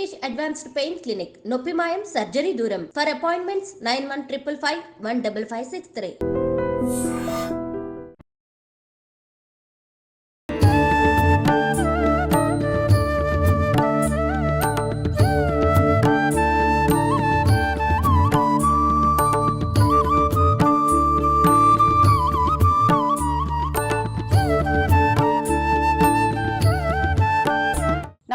Rishikesh Advanced Pain Clinic. Noppi Mayam Surgery Duram. For appointments 9155 15563.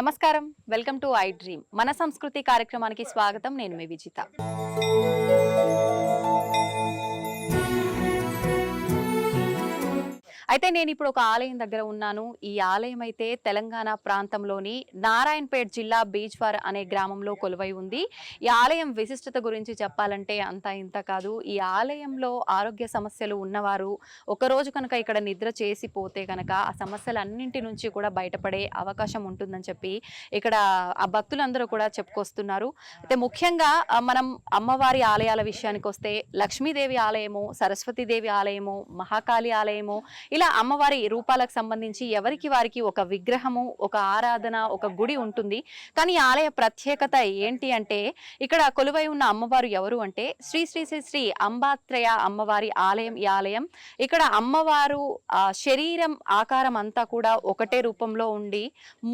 నమస్కారం, welcome to I dream. మన సంస్కృతి కార్యక్రమానికి స్వాగతం. నేను మీ విజిత. అయితే నేను ఇప్పుడు ఒక ఆలయం దగ్గర ఉన్నాను. ఈ ఆలయం అయితే తెలంగాణ ప్రాంతంలోని నారాయణపేట్ జిల్లా బీజ్వార్ అనే గ్రామంలో కొలువై ఉంది. ఈ ఆలయం విశిష్టత గురించి చెప్పాలంటే అంతా ఇంత కాదు. ఈ ఆలయంలో ఆరోగ్య సమస్యలు ఉన్నవారు ఒకరోజు కనుక ఇక్కడ నిద్ర చేసిపోతే కనుక ఆ సమస్యలన్నింటి నుంచి కూడా బయటపడే అవకాశం ఉంటుందని చెప్పి ఇక్కడ ఆ భక్తులందరూ కూడా చెప్పుకొస్తున్నారు. అయితే ముఖ్యంగా మనం అమ్మవారి ఆలయాల విషయానికి వస్తే లక్ష్మీదేవి ఆలయము, సరస్వతీదేవి ఆలయము, మహాకాళి ఆలయము, ఇలా అమ్మవారి రూపాలకు సంబంధించి ఎవరికి వారికి ఒక విగ్రహము, ఒక ఆరాధన, ఒక గుడి ఉంటుంది. కానీ ఆలయ ప్రత్యేకత ఏంటి అంటే ఇక్కడ కొలువై ఉన్న అమ్మవారు ఎవరు అంటే శ్రీ శ్రీ శ్రీ శ్రీ అంబాత్రయ అమ్మవారి ఆలయం. ఈ ఆలయం ఇక్కడ అమ్మవారు శరీరం ఆకారం అంతా కూడా ఒకటే రూపంలో ఉండి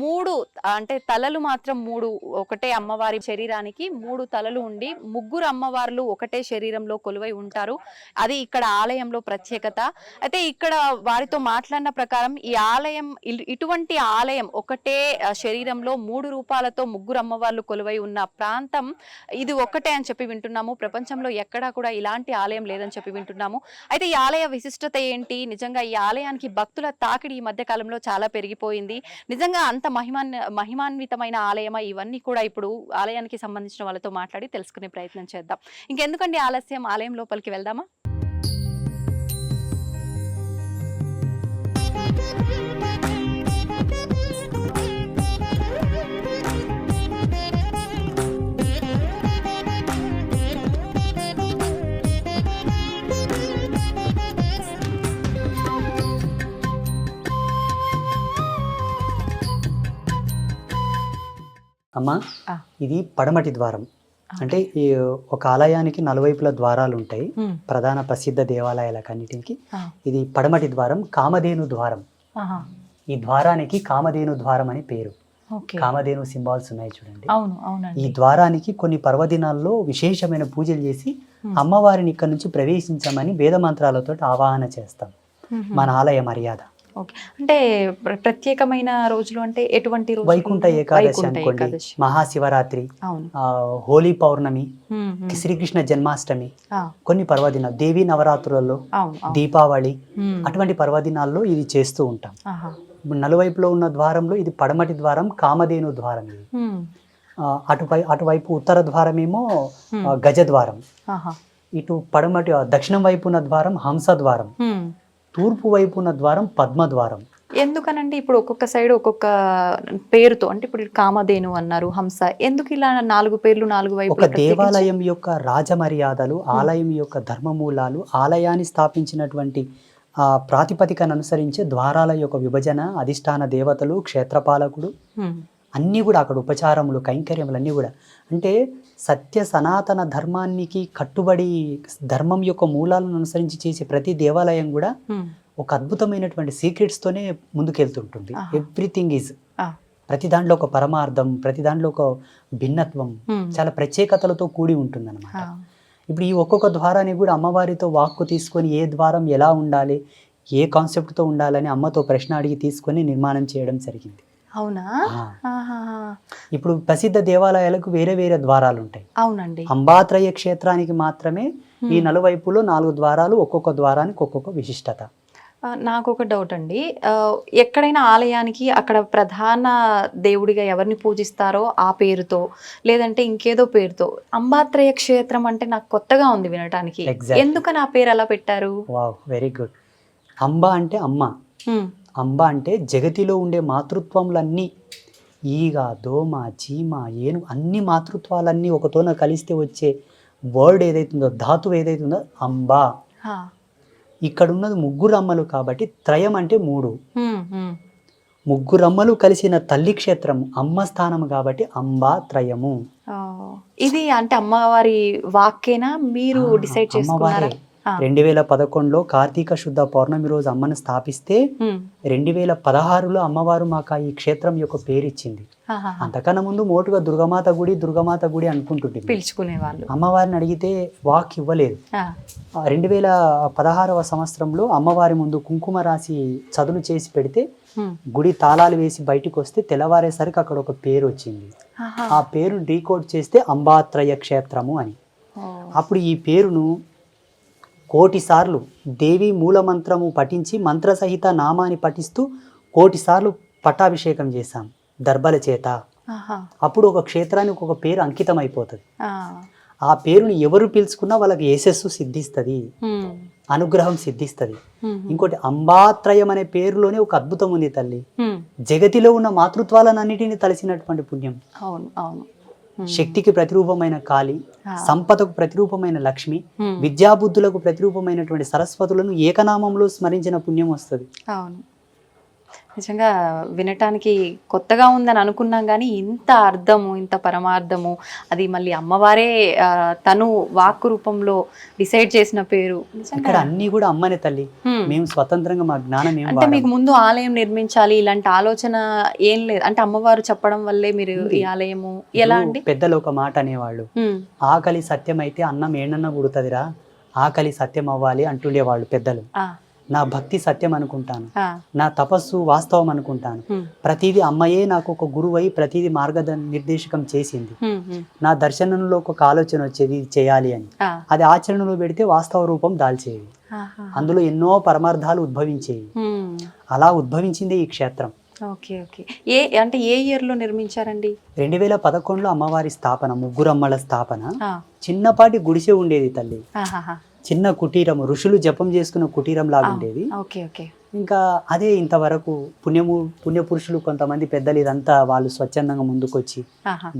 మూడు అంటే తలలు మాత్రం మూడు, ఒకటే అమ్మవారి శరీరానికి మూడు తలలు ఉండి ముగ్గురు అమ్మవార్లు ఒకటే శరీరంలో కొలువై ఉంటారు. అది ఇక్కడ ఆలయంలో ప్రత్యేకత. అయితే ఇక్కడ వారితో మాట్లాడిన ప్రకారం ఈ ఆలయం ఇటువంటి ఆలయం ఒకటే శరీరంలో మూడు రూపాలతో ముగ్గురు అమ్మవార్లు కొలువై ఉన్న ప్రాంతం ఇది ఒక్కటే అని చెప్పి వింటున్నాము. ప్రపంచంలో ఎక్కడా కూడా ఇలాంటి ఆలయం లేదని చెప్పి వింటున్నాము. అయితే ఈ ఆలయ విశిష్టత ఏంటి, నిజంగా ఈ ఆలయానికి భక్తుల తాకిడి ఈ మధ్య కాలంలో చాలా పెరిగిపోయింది. నిజంగా అంత మహిమాన్వితమైన ఆలయమా, ఇవన్నీ కూడా ఇప్పుడు ఆలయానికి సంబంధించిన వాళ్ళతో మాట్లాడి తెలుసుకునే ప్రయత్నం చేద్దాం. ఇంకెందుకండి ఆలస్యం, ఆలయం లోపలికి వెళ్దామా? అమ్మ, ఇది పడమటి ద్వారం. అంటే ఈ ఒక ఆలయానికి నలువైపుల ద్వారాలు ఉంటాయి, ప్రధాన ప్రసిద్ధ దేవాలయాలకన్నిటికి. ఇది పడమటి ద్వారం, కామధేను ద్వారం. ఈ ద్వారానికి కామధేను ద్వారం అని పేరు. కామధేను సింబాల్స్ ఉన్నాయి చూడండి. ఈ ద్వారానికి కొన్ని పర్వదినాల్లో విశేషమైన పూజలు చేసి అమ్మవారిని ఇక్కడ నుంచి ప్రవేశించమని వేద మంత్రాలతో ఆవాహన చేస్తాం. మన ఆలయ మర్యాద. అంటే ప్రత్యేకమైన రోజులు అంటే ఎటువంటి రోజులు? వైకుంఠ ఏకాదశి అనుకోండి, మహాశివరాత్రి, హోలీ పౌర్ణమి, శ్రీకృష్ణ జన్మాష్టమి, కొన్ని పర్వదినాలు, దేవీ నవరాత్రులలో, దీపావళి, అటువంటి పర్వదినాల్లో ఇది చేస్తూ ఉంటాం. నలువైపులో ఉన్న ద్వారంలో ఇది పడమటి ద్వారం, కామధేను ద్వారం. ఇది అటువైపు ఉత్తర ద్వారమేమో గజద్వారం, ఇటు పడమటి దక్షిణం వైపు ఉన్న ద్వారం హంస ద్వారం, తూర్పు వైపు ఉన్న ద్వారం పద్మద్వారం. ఎందుకనంటే ఇప్పుడు ఒక్కొక్క సైడ్ ఒక్కొక్క పేరుతో, అంటే ఇప్పుడు కామధేను అన్నారు, హంస, ఎందుకు ఇలా నాలుగు పేర్లు నాలుగు వైపు? ఒక దేవాలయం యొక్క రాజమర్యాదలు, ఆలయం యొక్క ధర్మమూలాలు, ఆలయాన్ని స్థాపించినటువంటి ప్రాతిపదికను అనుసరించే ద్వారాల యొక్క విభజన, అధిష్టాన దేవతలు, క్షేత్రపాలకుడు, అన్నీ కూడా అక్కడ ఉపచారములు, కైంకర్యములు అన్నీ కూడా. అంటే సత్య సనాతన ధర్మానికి కట్టుబడి ధర్మం యొక్క మూలాలను అనుసరించి చేసే ప్రతి దేవాలయం కూడా ఒక అద్భుతమైనటువంటి సీక్రెట్స్తోనే ముందుకెళ్తుంటుంది. ఎవ్రీథింగ్ ఈజ్, ప్రతి దాంట్లో ఒక పరమార్థం, ప్రతి దాంట్లో ఒక భిన్నత్వం, చాలా ప్రత్యేకతలతో కూడి ఉంటుంది అనమాట. ఇప్పుడు ఈ ఒక్కొక్క ద్వారాన్ని కూడా అమ్మవారితో వాక్కు తీసుకొని ఏ ద్వారం ఎలా ఉండాలి, ఏ కాన్సెప్ట్తో ఉండాలని అమ్మతో ప్రశ్న అడిగి తీసుకొని నిర్మాణం చేయడం జరిగింది. అవునా? ఇప్పుడు ప్రసిద్ధ దేవాలయాలకు వేరే వేరే ద్వారాలు ఉంటాయి. అవునండి. అంబాత్రయ క్షేత్రానికి మాత్రమే ఈ నలువైపులో 4 ద్వారాలు, ఒక్కొక్క ద్వారానికి ఒక్కొక్క విశిష్టత. నాకు ఒక డౌట్ అండి, ఎక్కడైనా ఆలయానికి అక్కడ ప్రధాన దేవుడిగా ఎవరిని పూజిస్తారో ఆ పేరుతో, లేదంటే ఇంకేదో పేరుతో, అంబాత్రయ క్షేత్రం అంటే నాకు కొత్తగా ఉంది వినటానికి. ఎందుకని ఆ పేరు అలా పెట్టారు? Wow, very good. అంబ అంటే అమ్మ, అంబ అంటే జగతిలో ఉండే మాతృత్వములన్నీ, ఈగ, దోమ, చీమ, ఏను, అన్ని మాతృత్వాలన్నీ ఒకతోన కలిస్తే వచ్చే వర్డ్ ఏదైతుందో, ధాతువు ఏదైతుందో అంబ. ఇక్కడ ఉన్నది ముగ్గురు అమ్మలు కాబట్టి త్రయం అంటే 3. ముగ్గురమ్మలు కలిసిన తల్లి క్షేత్రము, అమ్మ స్థానము కాబట్టి అంబాత్రయము. ఆ, ఇది అంటే అమ్మవారి వాక్యేనా మీరు డిసైడ్ చేసుకున్నారా? అమ్మవారే 2011లో కార్తీక శుద్ధ పౌర్ణమి రోజు అమ్మను స్థాపిస్తే 2016లో అమ్మవారు మాకు ఈ క్షేత్రం యొక్క పేరు ఇచ్చింది. అంతకన్నా ముందు మోటుగా దుర్గమాత గుడి అనుకుంటుంటే పిలుచుకునే వాళ్ళు. అమ్మవారిని అడిగితే వాక్ ఇవ్వలేదు. 2016వ సంవత్సరంలో అమ్మవారి ముందు కుంకుమ రాసి చదును చేసి పెడితే గుడి తాళాలు వేసి బయటికి వస్తే తెల్లవారేసరికి అక్కడ ఒక పేరు వచ్చింది. ఆ పేరు డీకోడ్ చేస్తే అంబాత్రయ క్షేత్రము అని. అప్పుడు ఈ పేరును కోటి సార్లు దేవి మూలమంత్రము పఠించి మంత్రసహిత నామాన్ని పఠిస్తూ కోటి సార్లు పట్టాభిషేకం చేశాం దర్బల చేత. అప్పుడు ఒక క్షేత్రానికి ఒక పేరు అంకితం అయిపోతుంది. ఆ పేరుని ఎవరు పిలుచుకున్నా వాళ్ళకి యశస్సు సిద్ధిస్తుంది, అనుగ్రహం సిద్ధిస్తుంది. ఇంకోటి అంబాత్రయం అనే పేరులోనే ఒక అద్భుతం ఉంది తల్లి. జగతిలో ఉన్న మాతృత్వాలన్నిటిని తలసినటువంటి పుణ్యం. అవును అవును. శక్తికి ప్రతిరూపమైన కాళి, సంపదకు ప్రతిరూపమైన లక్ష్మి, విద్యాబుద్ధులకు ప్రతిరూపమైనటువంటి సరస్వతులను ఏకనామంలో స్మరించిన పుణ్యం వస్తుంది. అవును, నిజంగా వినటానికి కొత్తగా ఉందని అనుకున్నాం కానీ ఇంత అర్థము, ఇంత పరమార్థము, అది మళ్ళీ అమ్మవారే తను వాక్కు రూపంలో డిసైడ్ చేసిన పేరు. ఇక్కడ అన్ని కూడా అమ్మనే తల్లి. మేము స్వతంత్రంగా మా జ్ఞానం ఏం అంటే మీకు ముందు ఆలయం నిర్మించాలి ఇలాంటి ఆలోచన ఏం లేదు అంటే అమ్మవారు చెప్పడం వల్లే మీరు ఈ ఆలయము ఎలా అండి? పెద్దలు ఒక మాట అనేవాళ్ళు, ఆకలి సత్యం అయితే అన్నం ఏడన్నా పుడుతుందిరా, ఆకలి సత్యం అవ్వాలి అంటుండేవాళ్ళు పెద్దలు. నా భక్తి సత్యం అనుకుంటాను, నా తపస్సు వాస్తవం అనుకుంటాను. ప్రతిదీ అమ్మయే నాకు ఒక గురువై ప్రతిదీ నిర్దేశకం చేసింది. నా దర్శనంలో ఒక ఆలోచన వచ్చేది ఇది చేయాలి అని, అది ఆచరణలో పెడితే వాస్తవ రూపం దాల్చేవి. అందులో ఎన్నో పరమార్థాలు ఉద్భవించేవి. అలా ఉద్భవించిందే ఈ క్షేత్రం. Okay okay. అంటే ఏ ఇయర్ లో నిర్మించారండి? 2011లో అమ్మవారి స్థాపన, ముగ్గురమ్మల స్థాపన. చిన్నపాటి గుడిసె ఉండేది తల్లి, చిన్న కుటీరం, ఋషులు జపం చేసుకున్న కుటీరం లాగా ఉండేది. ఇంకా అదే ఇంతవరకు పుణ్యపురుషులు కొంతమంది పెద్దలు ఇదంతా వాళ్ళు స్వచ్ఛందంగా ముందుకొచ్చి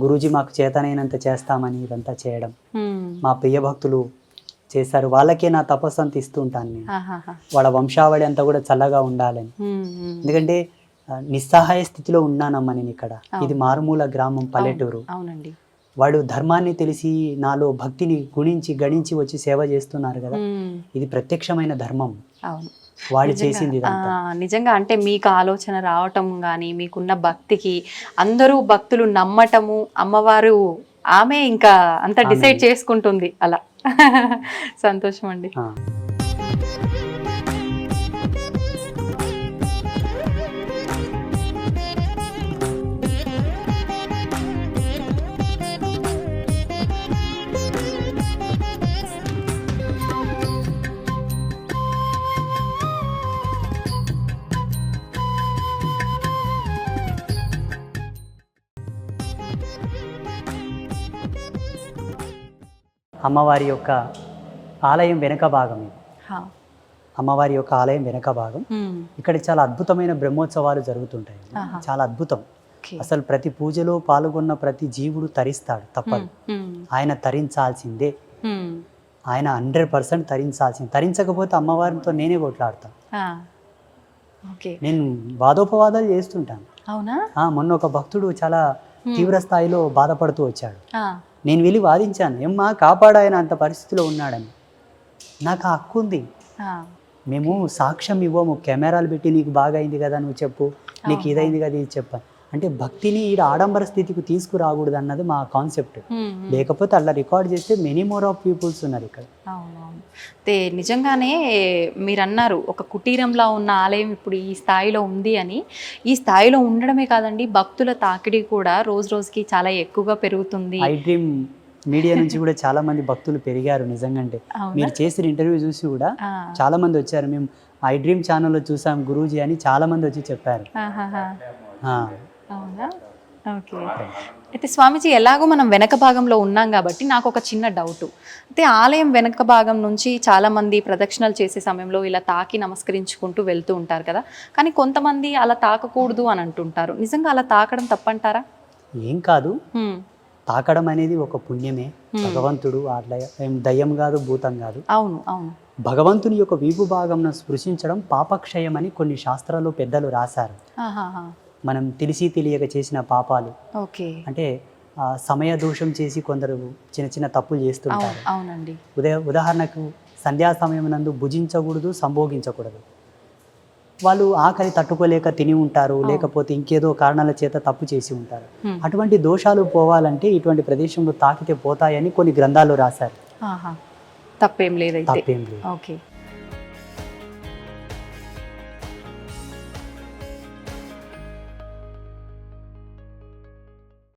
గురూజీ మాకు చేతనైనంత చేస్తామని ఇదంతా చేయడం మా ప్రియ భక్తులు చేశారు. వాళ్ళకే నా తపస్సు అంత ఇస్తూ ఉంటాను నేను. వాళ్ళ వంశావళి అంతా కూడా చల్లగా ఉండాలని. ఎందుకంటే నిస్సహాయ స్థితిలో ఉన్నానమ్మా నేను ఇక్కడ. ఇది మారుమూల గ్రామం, పల్లెటూరు. వాడు ధర్మాన్ని తెలిసి నాలో భక్తిని గణించి వచ్చి సేవ చేస్తున్నారు కదా, ఇది ప్రత్యక్షమైన ధర్మం. వాడు చేసింది నిజంగా. అంటే మీకు ఆలోచన రావటం కానీ మీకున్న భక్తికి అందరూ భక్తులు నమ్మటము, అమ్మవారు ఆమె ఇంకా అంత డిసైడ్ చేసుకుంటుంది అలా. సంతోషం అండి. అమ్మవారి యొక్క ఆలయం వెనక భాగం ఇది. అమ్మవారి యొక్క ఆలయం వెనక భాగం. ఇక్కడ చాలా అద్భుతమైన బ్రహ్మోత్సవాలు జరుగుతుంటాయి. చాలా అద్భుతం. అసలు ప్రతి పూజలో పాల్గొన్న ప్రతి జీవుడు తరిస్తాడు, తప్పదు. ఆయన తరించాల్సిందే, ఆయన 100% తరించాల్సిందే. తరించకపోతే అమ్మవారితో నేనే కొట్లాడతాను. నేను వాదోపవాదాలు చేస్తుంటాను. మొన్న ఒక భక్తుడు చాలా తీవ్ర స్థాయిలో బాధపడుతూ వచ్చాడు. నేను వెళ్ళి వాదించాను, ఏమ్మా కాపాడాయన అంత పరిస్థితిలో ఉన్నాడని. నాకు ఆ హక్కు ఉంది. మేము సాక్ష్యం ఇవ్వము, కెమెరాలు పెట్టి నీకు బాగా అయింది కదా నువ్వు చెప్పు, నీకు ఇదైంది కదా ఇది చెప్పాను అంటే భక్తిని ఈ ఆడంబర స్థితికి తీసుకురాకూడదు అన్నది మా కాన్సెప్ట్. లేకపోతే అలా రికార్డ్ చేస్తే మెనీ మోర్ ఆఫ్ పీపుల్స్ ఉన్నారు ఇక్కడ. అవునవును. అయితే నిజంగానే మీరు అన్నారు ఒక కుటీరంలా ఉన్న ఆలయం ఇప్పుడు ఈ స్థాయిలో ఉంది అని. ఈ స్థాయిలో ఉండడమే కాదండి, భక్తుల తాకిడి కూడా రోజు రోజుకి చాలా ఎక్కువగా పెరుగుతుంది. ఐ డ్రీమ్ మీడియా నుంచి కూడా చాలా మంది భక్తులు పెరిగారు నిజంగా. అంటే మీరు చేసిన ఇంటర్వ్యూ చూసి కూడా చాలా మంది వచ్చారు. మేము ఐ డ్రీమ్ ఛానల్లో చూసాం గురూజీ అని చాలా మంది వచ్చి చెప్పారు. అవునా? ఓకే. అయితే స్వామీజీ, ఎలాగో మనం వెనక భాగంలో ఉన్నాం కాబట్టి నాకు ఒక చిన్న డౌట్. అయితే ఆలయం వెనక భాగం నుంచి చాలామంది ప్రదక్షిణలు చేసే సమయంలో ఇలా తాకి నమస్కరించుకుంటూ వెళ్తూ ఉంటారు కదా, కానీ కొంతమంది అలా తాకకూడదు అని అంటుంటారు. నిజంగా అలా తాకడం తప్పంటారా? ఏం కాదు, తాకడం అనేది ఒక పుణ్యమే. భగవంతుడు అట్లా ఏం దయ్యం కాదు, భూతం కాదు. అవును అవును. భగవంతుని యొక్క వీపు భాగంను స్పృశించడం పాపక్షయమని కొన్ని శాస్త్రాల్లో పెద్దలు రాశారు. ఆహాహా. మనం తెలిసి తెలియక చేసిన పాపాలు ఓకే. అంటే సమయ దోషం చేసి కొందరు చిన్న చిన్న తప్పులు చేస్తుంటారు. అవునండి. ఉదాహరణకు సంధ్యా సమయం నందు భుజించకూడదు, సంభోగించకూడదు. వాళ్ళు ఆకలి తట్టుకోలేక తిని ఉంటారు, లేకపోతే ఇంకేదో కారణాల చేత తప్పు చేసి ఉంటారు. అటువంటి దోషాలు పోవాలంటే ఇటువంటి ప్రదేశంలో తాకితే పోతాయని కొన్ని గ్రంథాలు రాశారు. తప్పేం లేదు. తప్పేం లేదు. ఓకే.